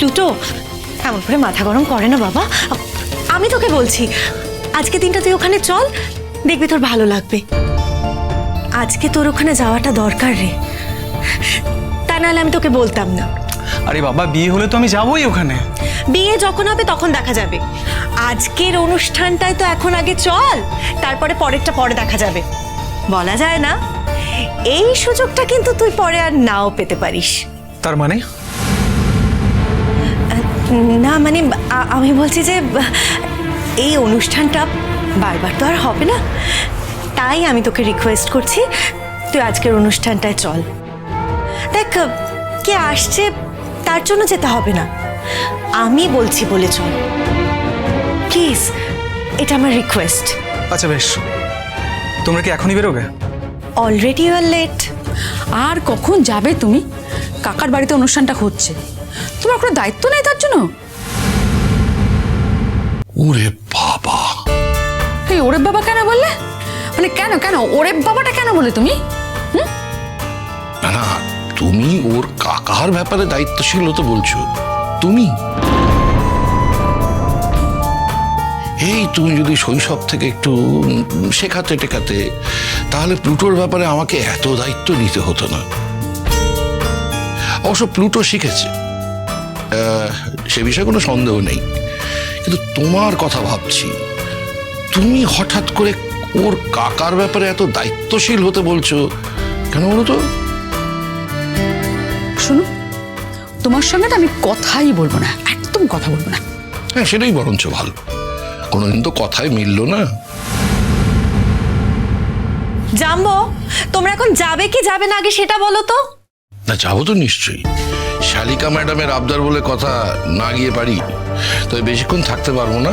Pluto এমন করে মাথা গরম করে না বাবা, আমি তোকে বলছি আজকে দিনটা তুই ওখানে চল, দেখবি তোর ভালো লাগবে। আজকে তোর ওখানে যাওয়াটা দরকার রে, তা নাহলে আমি তোকে বলতাম না। আরে বাবা, বিয়ে হলে তো আমি যাবোই ওখানে। বিয়ে যখন হবে তখন দেখা যাবে, আজকের অনুষ্ঠানটায় তো এখন আগে চল, তারপরে পরেরটা পরে দেখা যাবে। বলা যায় না, এই সুযোগটা কিন্তু তুই পরে আর নাও পেতে পারিস। তার মানে? না মানে আমি বলছি যে এই অনুষ্ঠানটা বারবার তো আর হবে না, তাই আমি তোকে রিকোয়েস্ট করছি তুই আজকের অনুষ্ঠানটায় চল। দেখ কে আসছে তার জন্য যেতে হবে না, আমি বলছি বলে চল প্লিজ, এটা আমার রিকোয়েস্ট। আচ্ছা বেশ, তোমরা কি এখনই বেরোবে? Already you are late. আর কখন যাবে তুমি? কাকার বাড়িতে অনুষ্ঠানটা হচ্ছে, তোমার কোনো দায়িত্ব নেই তার জন্য? ওরে বাবা! এই ওরে বাবা কেন বললে? মানে কেন কেন ওরে বাবাটা কেন বললে তুমি? না না, তুমি ওর কাকার ব্যাপারে দায়িত্বশীল হতে বলছো? তুমি তুমি যদি শৈশব থেকে একটু শেখাতে টেকাতে, তাহলে প্লুটোর ব্যাপারে আমাকে এত দায়িত্ব নিতে হতো না। অবশ্য প্লুটো শিখেছে, সে বিষয়ে কোনো সন্দেহ নেই, কিন্তু তোমার কথা ভাবছি, তুমি হঠাৎ করে ওর কাকার ব্যাপারে এত দায়িত্বশীল হতে বলছো কেন বলো তো? শোনো, তোমার সঙ্গে আমি কথাই বলবো না, একদম কথা বলবো না। হ্যাঁ, সেটাই বরঞ্চ ভালো, কোনোদিন তো কথায় মিললো না। জাম্বো, তোমরা এখন যাবে কি যাবে না আগে সেটা বলো তো। না, যাবো তো নিশ্চয়ই, শালিকা ম্যাডামের আবদার বলে কথা, না গিয়ে পারি? তবে বেশিক্ষণ থাকতে পারবো না,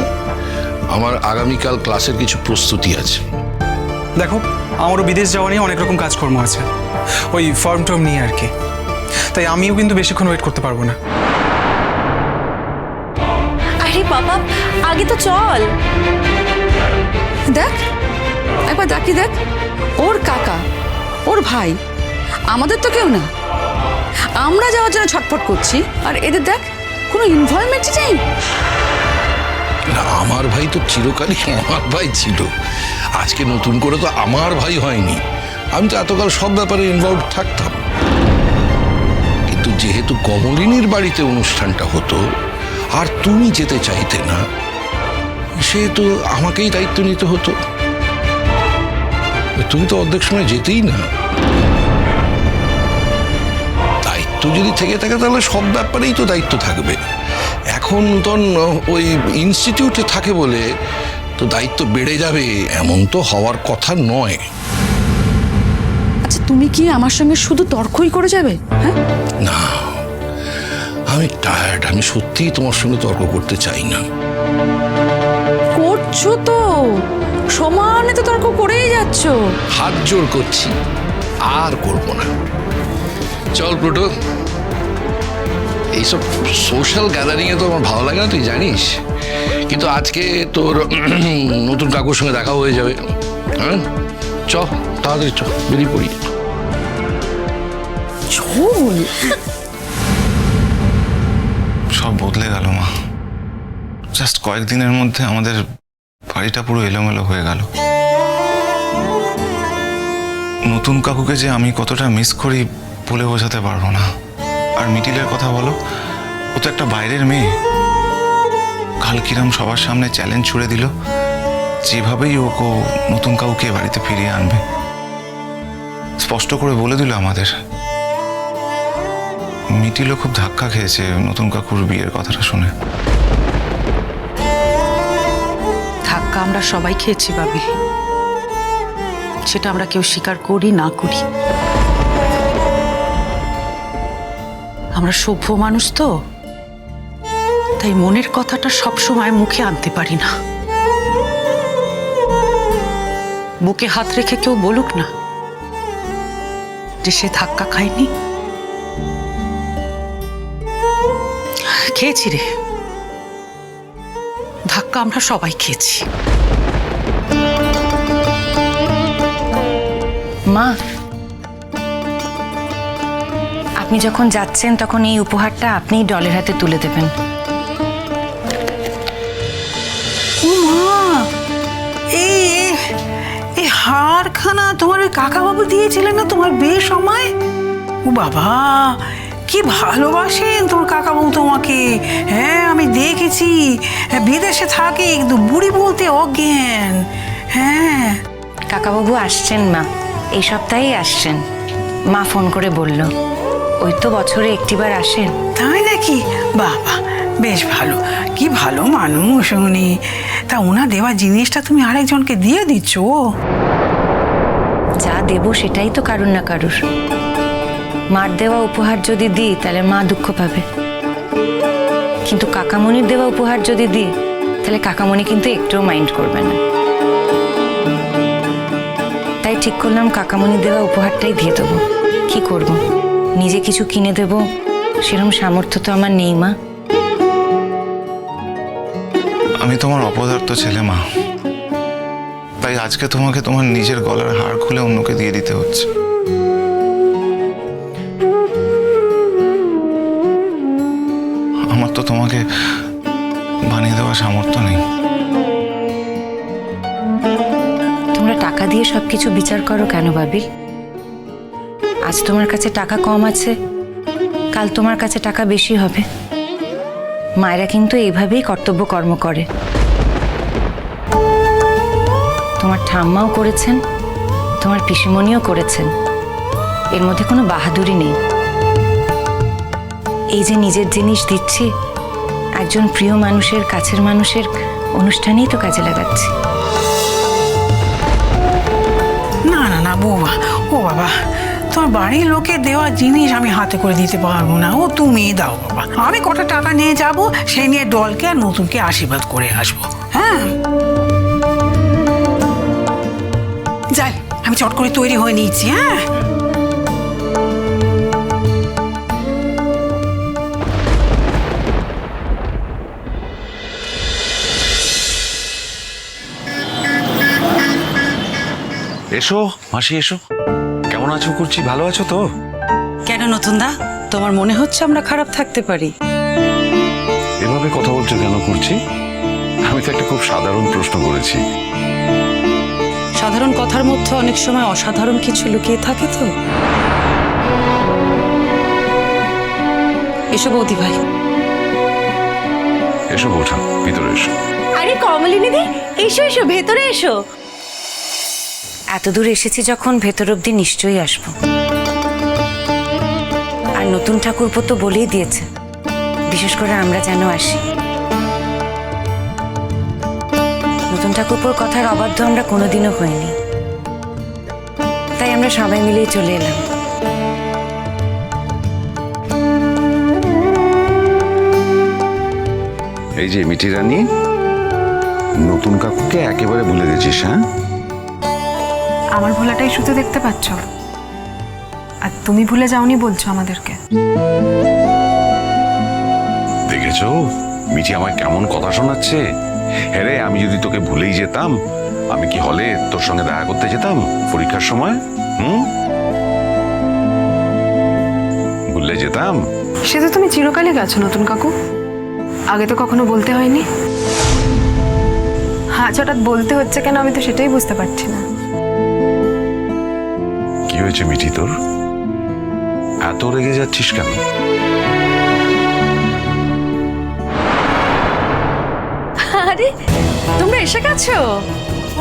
আমার আগামীকাল ক্লাসের কিছু প্রস্তুতি আছে। দেখো, আমারও বিদেশ যাওয়া নিয়ে অনেক রকম কাজকর্ম আছে, ওই ফর্ম টর্ম নিয়ে আর কি, তাই আমিও কিন্তু বেশিক্ষণ ওয়েট করতে পারবো না। আরে বাবা, আগে তো চল। দেখ একবার তাকিয়ে দেখ, ওর কাকা, ওর ভাই, আমাদের তো কেউ না। আমরা যাওয়ার জন্য ছটফট করছি, আর এদের দেখ কোনো ইনভলভমেন্টই নেই। না, আমার ভাই তো চিরকালই আমার ভাই ছিল, আজকে নতুন করে তো আমার ভাই হয়নি। আমি তো এতকাল সব ব্যাপারে ইনভলভ থাকতাম, কিন্তু যেহেতু কমলিনীর বাড়িতে অনুষ্ঠানটা হতো আর তুমি যেতে চাইতে না, সেহেতু আমাকেই দায়িত্ব নিতে হতো। তুমি তো অর্ধেক সময় যেতেই না। দায়িত্ব যদি থেকে থাকে তাহলে সব ব্যাপারেই তো দায়িত্ব থাকবে। এখন নতুন ওই ইনস্টিটিউটে থাকে বলে তো দায়িত্ব বেড়ে যাবে, এমন তো হওয়ার কথা নয়। আচ্ছা, তুমি কি আমার সঙ্গে শুধু তর্কই করে যাবে? হ্যাঁ না, আমি টায়ার্ড, আমি সত্যিই তোমার সঙ্গে তর্ক করতে চাই না। করছো তো, সমানে তো তর্ক করেই যাচ্ছ। হাত জোর করছি, আর করব না। চল প্লুটো, এইসব সোশ্যাল গ্যাদারিং এ তো আমার ভালো লাগে না, তুই জানিস, কিন্তু আজকে তোর নতুন কাকুর সঙ্গে দেখা হয়ে যাবে। হ্যাঁ, চ তাড়াতাড়ি চ, বেরিয়ে পড়ি। ঝোল সব বদলে গেল মা, জাস্ট কয়েকদিনের মধ্যে আমাদের বাড়িটা পুরো এলোমেলো হয়ে গেল। নতুন কাকুকে যে আমি কতটা মিস করি বলে বোঝাতে পারবো না। আর মিটিলের কথা বলো, ও তো একটা বাইরের মেয়ে, কাল কিরাম সবার সামনে চ্যালেঞ্জ ছুড়ে দিল, যেভাবেই ওকে নতুন কাকুকে বাড়িতে ফিরিয়ে আনবে। স্পষ্ট করে বলে দিল আমাদের। মিটিলও খুব ধাক্কা খেয়েছে নতুন কাকুর বিয়ের কথাটা শুনে। ধাক্কা আমরা সবাই খেয়েছি ভাবি, সেটা আমরা কেউ স্বীকার করি না করি। আমরা সভ্য মানুষ তো, তাই মনের কথাটা সব সময় মুখে আনতে পারি না। বুকে হাত রেখে কেউ বলুক না যে সে ধাক্কা খায়নি। খেয়েছি রে, ধাক্কা আমরা সবাই খেয়েছি। মা, আপনি যখন যাচ্ছেন তখন এই উপহারটা আপনিই ডলের হাতে তুলে দেবেন। ও মা, এই এই হারখানা তোমার ওই কাকাবাবু দিয়েছিলেন না তোমার বিয়ের সময়? ও বাবা, কি ভালোবাসেন তোর কাকাবাবু তোমাকে। হ্যাঁ, আমি দেখেছি। বিদেশে থাকে, কিন্তু বুড়ি বলতে অজ্ঞান। হ্যাঁ, কাকাবাবু আসছেন মা, এই সপ্তাহেই আসছেন। মা ফোন করে বলল, ওই তো বছরে একটিবার আসেন। তাই নাকি? বাবা, বেশ ভালো। কি ভালো মানুষ উনি। তা ওনা দেওয়া জিনিসটা তুমি আরেকজনকে দিয়ে দিচ্ছ? যা দেব সেটাই তো কারুর না কারুর। মার দেওয়া উপহার যদি দিই তাহলে মা দুঃখ পাবে, কিন্তু কাকামণির দেওয়া উপহার যদি দিই তাহলে কাকামণি কিন্তু একটুও মাইন্ড করবে না। তাই ঠিক করলাম কাকামণির দেওয়া উপহারটাই দিয়ে দেবো। কি করব, নিজে কিছু কিনে দেব সেরকম সামর্থ্য তো আমার নেই মা। আমি তোমার অপদার্থ ছেলে মা, তাই আজকে তোমাকে তোমার নিজের গলার হার খুলে অন্যকে দিয়ে দিতে হচ্ছে। আমার তো তোমাকে বানিয়ে দেওয়ার সামর্থ্য নেই। তোমরা টাকা দিয়ে সবকিছু বিচার করো কেন বাবিল? আজ তোমার কাছে টাকা কম আছে, কাল তোমার কাছে টাকা বেশি হবে। মায়েরা কিন্তু এইভাবেই কর্তব্য কর্ম করে। তোমার ঠাম্মাও করেছেন, তোমার পিসিমণিও করেছেন। এর মধ্যে কোনো বাহাদুরি নেই। এই যে নিজের জিনিস দিচ্ছি, একজন প্রিয় মানুষের, কাছের মানুষের অনুষ্ঠানেই তো কাজে লাগাচ্ছি। না না না বৌমা, ও বাবা, তোমার বাড়ির লোকে দেওয়া জিনিস আমি হাতে করে দিতে পারবো না। ও তুমি দাও বাবা, আমি কটা টাকা নিয়ে যাব, সেই নিয়ে ডলকে আর নতুনকে আশীর্বাদ করে আসবো। হ্যাঁ, যাই, আমি চট করে তৈরি হয়ে নিয়েছি। হ্যাঁ, এসো মাসি, এসো। কেমন আছো করছি? ভালো আছো তো? কেন নতুনদা, তোমার মনে হচ্ছে আমরা খারাপ থাকতে পারি? এভাবে কথা বলছো কেন করছি? আমি তো একটা খুব সাধারণ প্রশ্ন করেছি। সাধারণ কথার মধ্যে অনেক সময় অসাধারণ কিছু লুকিয়ে থাকে তো। এসো বৌদি ভাই। এসো বৌঠা, ভিতরে এসো। আরে কমলিনী দি, এসো এসো, ভেতরে এসো। এত দূর এসেছি যখন, ভেতর অব্দি নিশ্চয়ই আসবো। আর নতুন ঠাকুরপো তো বলেই দিয়েছে, বিশেষ করে আমরা যেন আসি। নতুন ঠাকুরপোর কথার অবাধ্য আমরা কোনোদিনও হইনি, তাই আমরা সবাই মিলেই চলে এলাম। এই যে মিঠি রানী, নতুন কাকুকে একেবারে ভুলে গেছিস? হ্যাঁ, আমার ভোলাটাই শুধু দেখতে পাচ্ছ, আর তুমি ভুলে যাওনি বলছো আমাদেরকে। দেখেছো মিঠি আমায় কেমন কথা শোনাচ্ছে? হ্যাঁ রে, আমি যদি তোকে ভুলেই যেতাম, আমি কি হলে তোর সঙ্গে দেখা করতে যেতাম পরীক্ষার সময়? ভুলে যেতাম? সে তো তুমি চিরকালই গেছো নতুন কাকু, আগে তো কখনো বলতে হয়নি। আজ হঠাৎ বলতে হচ্ছে কেন, আমি তো সেটাই বুঝতে পারছি না। কি হয়েছে মিঠি তোর? এত রেগে যাচ্ছিস কেন? আরে তোমরা এসে গেছো?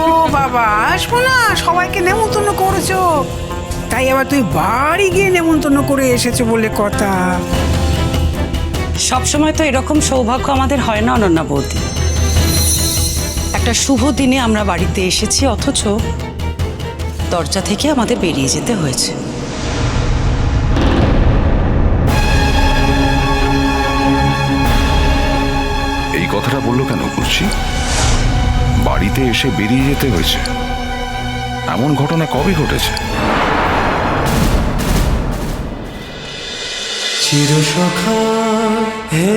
ও বাবা, আসবো না, সবাইকে নেমন্তন্ন করেছো, তাই আবার তুই বাড়ি গিয়ে নেমন্তন্ন করে এসেছো বলে কথা। সবসময় তো এরকম সৌভাগ্য আমাদের হয় না অনন্যা বৌদি। একটা শুভ দিনে আমরা বাড়িতে এসেছি, অথচ দরজা থেকে আমাদের বেরিয়ে যেতে হয়েছে। এই কথাটা বললো কেন করছি? বাড়িতে এসে বেরিয়ে যেতে হয়েছে, এমন ঘটনা কবে ঘটেছে? চিরসখা হে